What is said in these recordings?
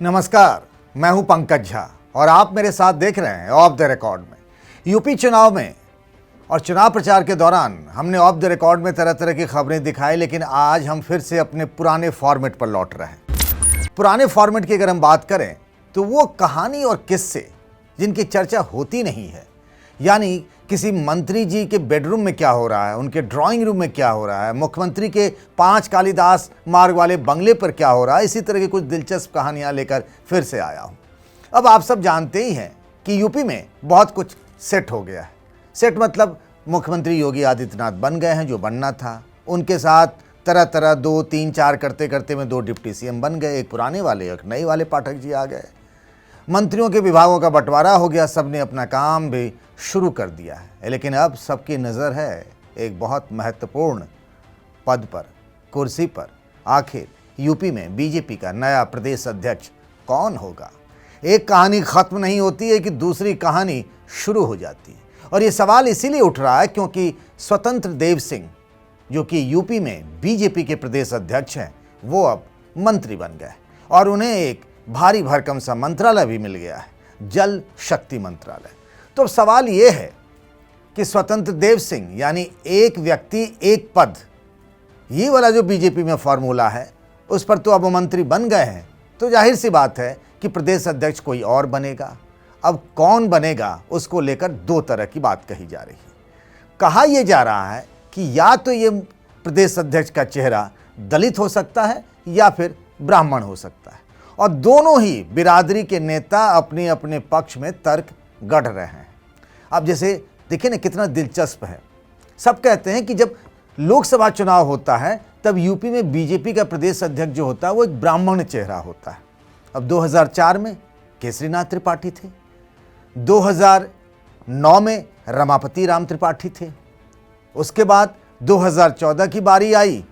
नमस्कार, मैं हूं पंकज झा और आप मेरे साथ देख रहे हैं ऑफ द रिकॉर्ड में। यूपी चुनाव में और चुनाव प्रचार के दौरान हमने ऑफ द रिकॉर्ड में तरह तरह की खबरें दिखाई, लेकिन आज हम फिर से अपने पुराने फॉर्मेट पर लौट रहे हैं। पुराने फॉर्मेट की अगर हम बात करें तो वो कहानी और किस्से जिनकी चर्चा होती नहीं है, यानी किसी मंत्री जी के बेडरूम में क्या हो रहा है, उनके ड्राइंग रूम में क्या हो रहा है, मुख्यमंत्री के 5 कालिदास मार्ग वाले बंगले पर क्या हो रहा है, इसी तरह की कुछ दिलचस्प कहानियां लेकर फिर से आया हूं। अब आप सब जानते ही हैं कि यूपी में बहुत कुछ सेट हो गया है। सेट मतलब मुख्यमंत्री योगी आदित्यनाथ बन गए हैं जो बनना था, उनके साथ तरह तरह 2, 3, 4 करते करते में 2 डिप्टी सीएम बन गए, एक पुराने वाले एक नए वाले पाठक जी आ गए। मंत्रियों के विभागों का बंटवारा हो गया, सबने अपना काम भी शुरू कर दिया है। लेकिन अब सबकी नज़र है एक बहुत महत्वपूर्ण पद पर, कुर्सी पर। आखिर यूपी में बीजेपी का नया प्रदेश अध्यक्ष कौन होगा? एक कहानी खत्म नहीं होती है कि दूसरी कहानी शुरू हो जाती है। और ये सवाल इसीलिए उठ रहा है क्योंकि स्वतंत्र देव सिंह, जो कि यूपी में बीजेपी के प्रदेश अध्यक्ष हैं, वो अब मंत्री बन गए और उन्हें एक भारी भरकम सा मंत्रालय भी मिल गया है, जल शक्ति मंत्रालय। तो अब सवाल ये है कि स्वतंत्र देव सिंह यानी एक व्यक्ति एक पद, ये वाला जो बीजेपी में फॉर्मूला है, उस पर तो अब वो मंत्री बन गए हैं, तो जाहिर सी बात है कि प्रदेश अध्यक्ष कोई और बनेगा। अब कौन बनेगा उसको लेकर 2 तरह की बात कही जा रही है। कहा यह जा रहा है कि या तो ये प्रदेश अध्यक्ष का चेहरा दलित हो सकता है या फिर ब्राह्मण हो सकता है, और दोनों ही बिरादरी के नेता अपने अपने पक्ष में तर्क गढ़ रहे हैं। अब जैसे देखिए ना, कितना दिलचस्प है। सब कहते हैं कि जब लोकसभा चुनाव होता है तब यूपी में बीजेपी का प्रदेश अध्यक्ष जो होता है वो एक ब्राह्मण चेहरा होता है। अब 2004 में केसरीनाथ त्रिपाठी थे, 2009 में रमापति राम त्रिपाठी थे, उसके बाद 2014 की बारी आई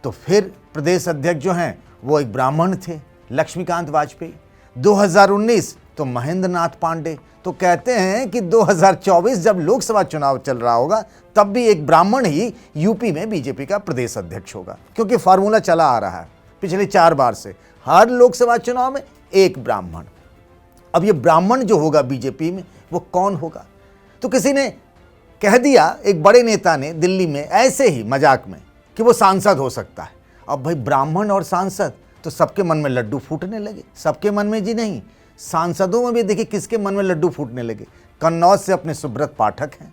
तो फिर प्रदेश अध्यक्ष जो हैं वो एक ब्राह्मण थे, लक्ष्मीकांत वाजपेयी। 2019 तो महेंद्र नाथ पांडे। तो कहते हैं कि 2024 जब लोकसभा चुनाव चल रहा होगा तब भी एक ब्राह्मण ही यूपी में बीजेपी का प्रदेश अध्यक्ष होगा, क्योंकि फार्मूला चला आ रहा है पिछले 4 बार से, हर लोकसभा चुनाव में एक ब्राह्मण। अब ये ब्राह्मण जो होगा बीजेपी में वो कौन होगा? तो किसी ने कह दिया, एक बड़े नेता ने दिल्ली में ऐसे ही मजाक में, कि वो सांसद हो सकता है। अब भाई ब्राह्मण और सांसद, तो सबके मन में लड्डू फूटने लगे। सबके मन में जी नहीं, सांसदों में भी देखिए किसके मन में लड्डू फूटने लगे। कन्नौज से अपने सुब्रत पाठक हैं,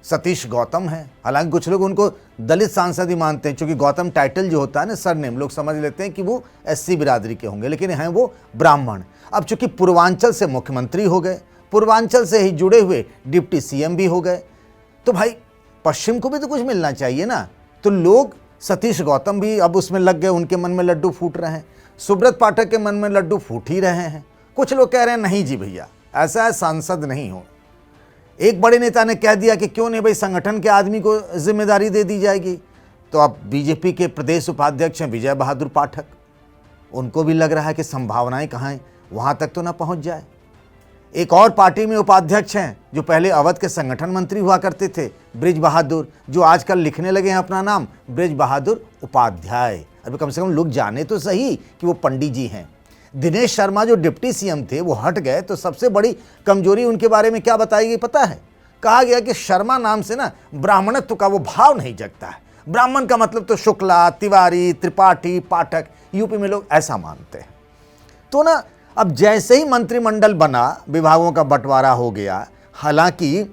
सतीश गौतम हैं। हालांकि कुछ लोग उनको दलित सांसद ही मानते हैं, क्योंकि गौतम टाइटल जो होता है ना, सरनेम, लोग समझ लेते हैं कि वो एससी बिरादरी के होंगे, लेकिन हैं वो ब्राह्मण। अब चूंकि पूर्वांचल से मुख्यमंत्री हो गए, पूर्वांचल से ही जुड़े हुए डिप्टी सीएम भी हो गए, तो भाई पश्चिम को भी तो कुछ मिलना चाहिए ना। तो लोग, सतीश गौतम भी अब उसमें लग गए, उनके मन में लड्डू फूट रहे हैं, सुब्रत पाठक के मन में लड्डू फूट ही रहे हैं। कुछ लोग कह रहे हैं नहीं जी भैया, ऐसा है, सांसद नहीं हो। एक बड़े नेता ने कह दिया कि क्यों नहीं भाई, संगठन के आदमी को जिम्मेदारी दे दी जाएगी। तो अब बीजेपी के प्रदेश उपाध्यक्ष हैं विजय बहादुर पाठक, उनको भी लग रहा है कि संभावनाएं कहाँ हैं, वहां तक तो ना पहुंच जाए। एक और पार्टी में उपाध्यक्ष हैं जो पहले अवध के संगठन मंत्री हुआ करते थे, ब्रिज बहादुर, जो आजकल लिखने लगे हैं अपना नाम ब्रिज बहादुर उपाध्याय। अभी कम से कम लोग जाने तो सही कि वो पंडित जी हैं। दिनेश शर्मा जो डिप्टी सीएम थे वो हट गए, तो सबसे बड़ी कमजोरी उनके बारे में क्या बताई गई पता है? कहा गया कि शर्मा नाम से ना ब्राह्मणत्व का वो भाव नहीं जगता है। ब्राह्मण का मतलब तो शुक्ला, तिवारी, त्रिपाठी, पाठक, यूपी में लोग ऐसा मानते हैं। तो ना अब जैसे ही मंत्रिमंडल बना, विभागों का बंटवारा हो गया। हालांकि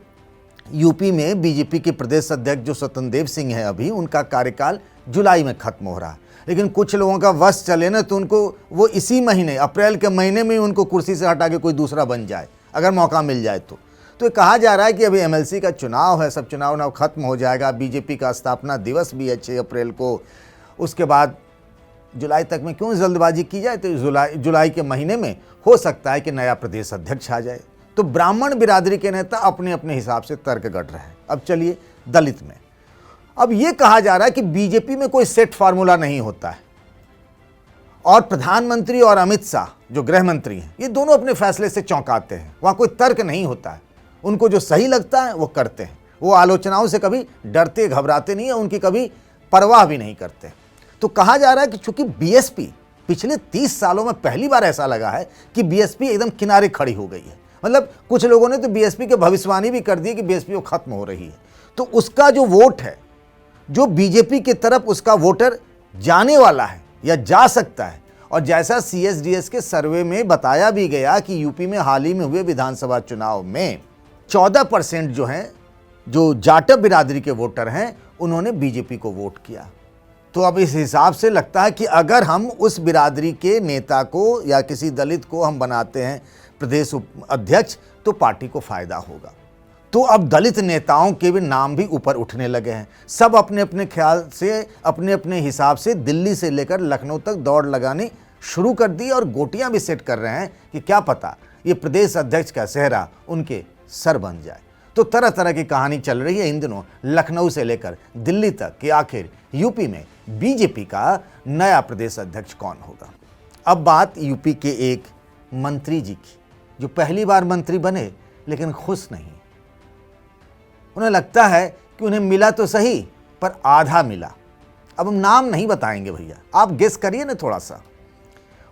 यूपी में बीजेपी के प्रदेश अध्यक्ष जो स्वतंत्र देव सिंह है, अभी उनका कार्यकाल जुलाई में खत्म हो रहा है, लेकिन कुछ लोगों का वश चले ना तो उनको वो इसी महीने, अप्रैल के महीने में उनको कुर्सी से हटा के कोई दूसरा बन जाए, अगर मौका मिल जाए तो। ये कहा जा रहा है कि अभी एमएलसी का चुनाव है, सब चुनाव खत्म हो जाएगा, बीजेपी का स्थापना दिवस भी है 6 अप्रैल को, उसके बाद जुलाई तक में क्यों जल्दबाजी की जाए, तो जुलाई के महीने में हो सकता है कि नया प्रदेश अध्यक्ष आ जाए। तो ब्राह्मण बिरादरी के नेता अपने अपने हिसाब से तर्क गढ़ रहे हैं। अब चलिए दलित में। अब यह कहा जा रहा है कि बीजेपी में कोई सेट फार्मूला नहीं होता है, और प्रधानमंत्री और अमित शाह जो गृह मंत्री हैं, ये दोनों अपने फैसले से चौंकाते हैं। वहां कोई तर्क नहीं होता है, उनको जो सही लगता है वो करते हैं। वो आलोचनाओं से कभी डरते घबराते नहीं है, उनकी कभी परवाह भी नहीं करते। तो कहा जा रहा है कि चूंकि बीएसपी पिछले 30 सालों में पहली बार ऐसा लगा है कि बीएसपी एकदम किनारे खड़ी हो गई है। मतलब कुछ लोगों ने तो बीएसपी के भविष्यवाणी भी कर दी कि बीएसपी वो खत्म हो रही है। तो उसका जो वोट है, जो बीजेपी की तरफ उसका वोटर जाने वाला है या जा सकता है, और जैसा सीएसडीएस के सर्वे में बताया भी गया कि यूपी में हाल ही में हुए विधानसभा चुनाव में 14% जो हैं, जो जाटव बिरादरी के वोटर हैं, उन्होंने बीजेपी को वोट किया। तो अब इस हिसाब से लगता है कि अगर हम उस बिरादरी के नेता को या किसी दलित को हम बनाते हैं प्रदेश अध्यक्ष तो पार्टी को फायदा होगा। तो अब दलित नेताओं के भी नाम भी ऊपर उठने लगे हैं। सब अपने अपने ख्याल से, अपने अपने हिसाब से दिल्ली से लेकर लखनऊ तक दौड़ लगानी शुरू कर दी और गोटियां भी सेट कर रहे हैं कि क्या पता ये प्रदेश अध्यक्ष का सेहरा उनके सर बन जाए। तो तरह तरह की कहानी चल रही है इन दिनों लखनऊ से लेकर दिल्ली तक कि आखिर यूपी में बीजेपी का नया प्रदेश अध्यक्ष कौन होगा। अब बात यूपी के एक मंत्री जी की, जो पहली बार मंत्री बने लेकिन खुश नहीं। उन्हें लगता है कि उन्हें मिला तो सही पर आधा मिला। अब हम नाम नहीं बताएंगे भैया, आप गेस करिए ना थोड़ा सा।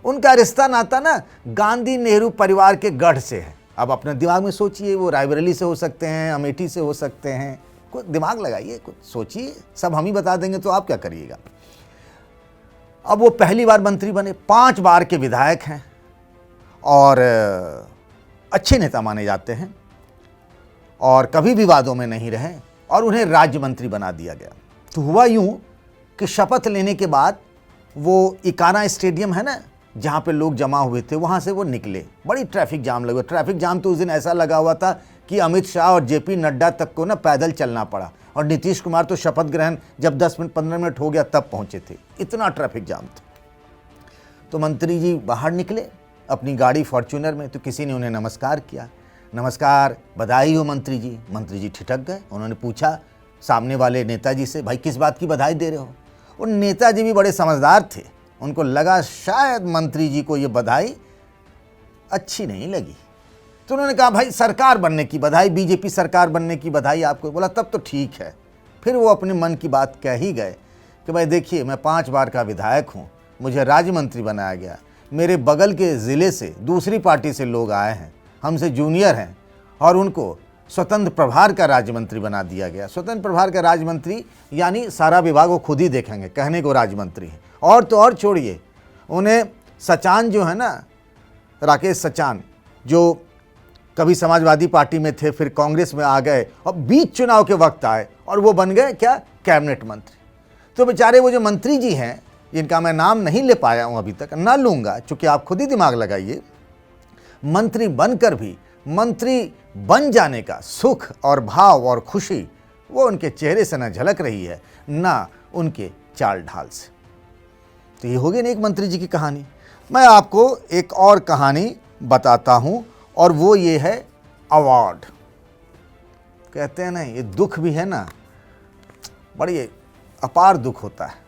उनका रिश्ता नाता ना गांधी नेहरू परिवार के गढ़ से है। अब अपने दिमाग में सोचिए, वो रायबरेली से हो सकते हैं, अमेठी से हो सकते हैं, कुछ दिमाग लगाइए, कुछ सोचिए। सब हम ही बता देंगे तो आप क्या करिएगा। अब वो पहली बार मंत्री बने, 5 बार के विधायक हैं और अच्छे नेता माने जाते हैं और कभी विवादों में नहीं रहे और उन्हें राज्य मंत्री बना दिया गया। तो हुआ यूं कि शपथ लेने के बाद वो इकाना स्टेडियम है ना, जहाँ पे लोग जमा हुए थे, वहाँ से वो निकले। बड़ी ट्रैफिक जाम लगा। ट्रैफिक जाम तो उस दिन ऐसा लगा हुआ था कि अमित शाह और जेपी नड्डा तक को ना पैदल चलना पड़ा और नीतीश कुमार तो शपथ ग्रहण जब 10 मिनट 15 मिनट हो गया तब पहुँचे थे, इतना ट्रैफिक जाम था। तो मंत्री जी बाहर निकले अपनी गाड़ी फॉर्च्यूनर में, तो किसी ने उन्हें नमस्कार किया। नमस्कार, बधाई हो मंत्री जी। मंत्री जी ठिठक गए। उन्होंने पूछा सामने वाले नेताजी से, भाई किस बात की बधाई दे रहे हो। और नेताजी भी बड़े समझदार थे, उनको लगा शायद मंत्री जी को ये बधाई अच्छी नहीं लगी। तो उन्होंने कहा भाई सरकार बनने की बधाई, बीजेपी सरकार बनने की बधाई आपको। बोला तब तो ठीक है। फिर वो अपने मन की बात कह ही गए कि भाई देखिए, मैं 5 बार का विधायक हूँ, मुझे राज्य मंत्री बनाया गया, मेरे बगल के ज़िले से दूसरी पार्टी से लोग आए हैं, हमसे जूनियर हैं और उनको स्वतंत्र प्रभार का राज्य मंत्री बना दिया गया। स्वतंत्र प्रभार का राज्य मंत्री यानी सारा विभाग वो खुद ही देखेंगे, कहने को राज्य मंत्री है। और तो और छोड़िए, उन्हें सचान जो है ना, राकेश सचान, जो कभी समाजवादी पार्टी में थे फिर कांग्रेस में आ गए और बीच चुनाव के वक्त आए और वो बन गए क्या, कैबिनेट मंत्री। तो बेचारे वो जो मंत्री जी हैं, जिनका मैं नाम नहीं ले पाया हूँ अभी तक, ना लूँगा चूँकि आप खुद ही दिमाग लगाइए, मंत्री बनकर भी मंत्री बन जाने का सुख और भाव और खुशी वो उनके चेहरे से न झलक रही है, ना उनके चाल ढाल से। तो ये हो गई ना एक मंत्री जी की कहानी। मैं आपको एक और कहानी बताता हूँ और वो ये है अवार्ड। कहते हैं ना, ये दुख भी है ना, बड़ी अपार दुख होता है।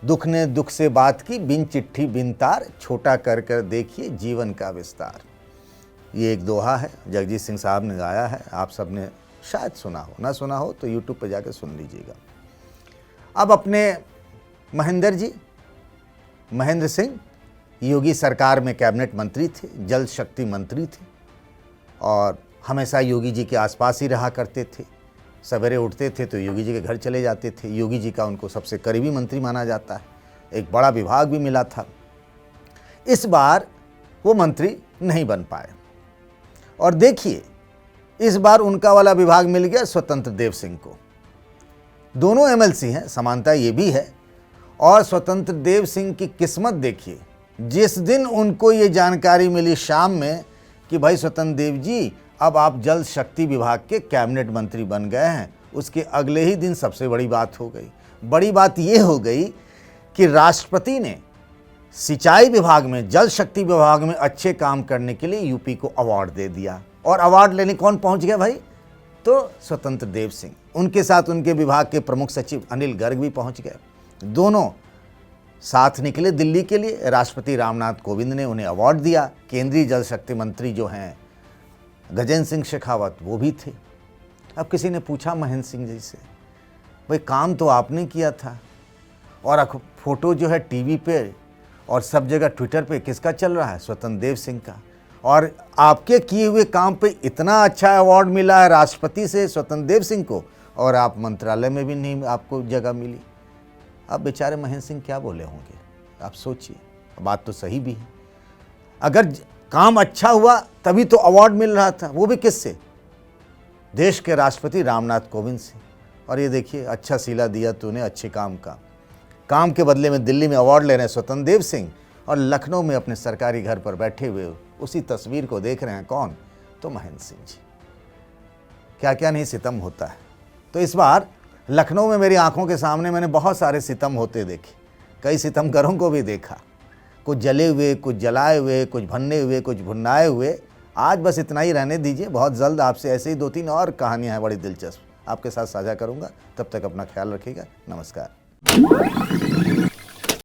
दुख ने दुख से बात की, बिन चिट्ठी बिन तार, छोटा कर कर देखिए जीवन का विस्तार। ये एक दोहा है, जगजीत सिंह साहब ने गाया है, आप सब ने शायद सुना हो, ना सुना हो तो यूट्यूब पर जाकर सुन लीजिएगा। अब अपने महेंद्र सिंह योगी सरकार में कैबिनेट मंत्री थे, जल शक्ति मंत्री थे और हमेशा योगी जी के आसपास ही रहा करते थे। सवेरे उठते थे तो योगी जी के घर चले जाते थे। योगी जी का उनको सबसे करीबी मंत्री माना जाता है, एक बड़ा विभाग भी मिला था। इस बार वो मंत्री नहीं बन पाए और देखिए, इस बार उनका वाला विभाग मिल गया स्वतंत्र देव सिंह को। दोनों एमएलसी हैं, समानता ये भी है। और स्वतंत्र देव सिंह की किस्मत देखिए, जिस दिन उनको ये जानकारी मिली शाम में कि भाई स्वतंत्र देव जी अब आप जल शक्ति विभाग के कैबिनेट मंत्री बन गए हैं, उसके अगले ही दिन सबसे बड़ी बात हो गई। बड़ी बात ये हो गई कि राष्ट्रपति ने सिंचाई विभाग में, जल शक्ति विभाग में अच्छे काम करने के लिए यूपी को अवार्ड दे दिया। और अवार्ड लेने कौन पहुंच गया भाई? तो स्वतंत्र देव सिंह। उनके साथ उनके विभाग के प्रमुख सचिव अनिल गर्ग भी पहुंच गए। दोनों साथ निकले दिल्ली के लिए। राष्ट्रपति रामनाथ कोविंद ने उन्हें अवार्ड दिया। केंद्रीय जल शक्ति मंत्री जो हैं गजेंद्र सिंह शेखावत, वो भी थे। अब किसी ने पूछा महेंद्र सिंह जी से, भाई काम तो आपने किया था और फोटो जो है टीवी पे और सब जगह ट्विटर पे किसका चल रहा है? स्वतंत्र देव सिंह का। और आपके किए हुए काम पे इतना अच्छा अवार्ड मिला है राष्ट्रपति से स्वतंत्र देव सिंह को, और आप मंत्रालय में भी नहीं आपको जगह मिली। अब बेचारे महेंद्र सिंह क्या बोले होंगे, आप सोचिए। बात तो सही भी है, अगर काम अच्छा हुआ तभी तो अवार्ड मिल रहा था, वो भी किससे? देश के राष्ट्रपति रामनाथ कोविंद से। और ये देखिए, अच्छा सिला दिया तूने अच्छे काम का। काम के बदले में दिल्ली में अवार्ड ले रहे हैं स्वतंत्र देव सिंह, और लखनऊ में अपने सरकारी घर पर बैठे हुए उसी तस्वीर को देख रहे हैं कौन? तो महेंद्र सिंह जी। क्या क्या नहीं सितम होता है। तो इस बार लखनऊ में मेरी आंखों के सामने मैंने बहुत सारे सितम होते देखे, कई सितमगरों को भी देखा, कुछ जले हुए, कुछ जलाए हुए, कुछ भन्ने हुए, कुछ भुन्नाए हुए। आज बस इतना ही रहने दीजिए, बहुत जल्द आपसे ऐसे ही 2-3 और कहानियां हैं बड़ी दिलचस्प आपके साथ साझा करूंगा। तब तक अपना ख्याल रखिएगा। नमस्कार।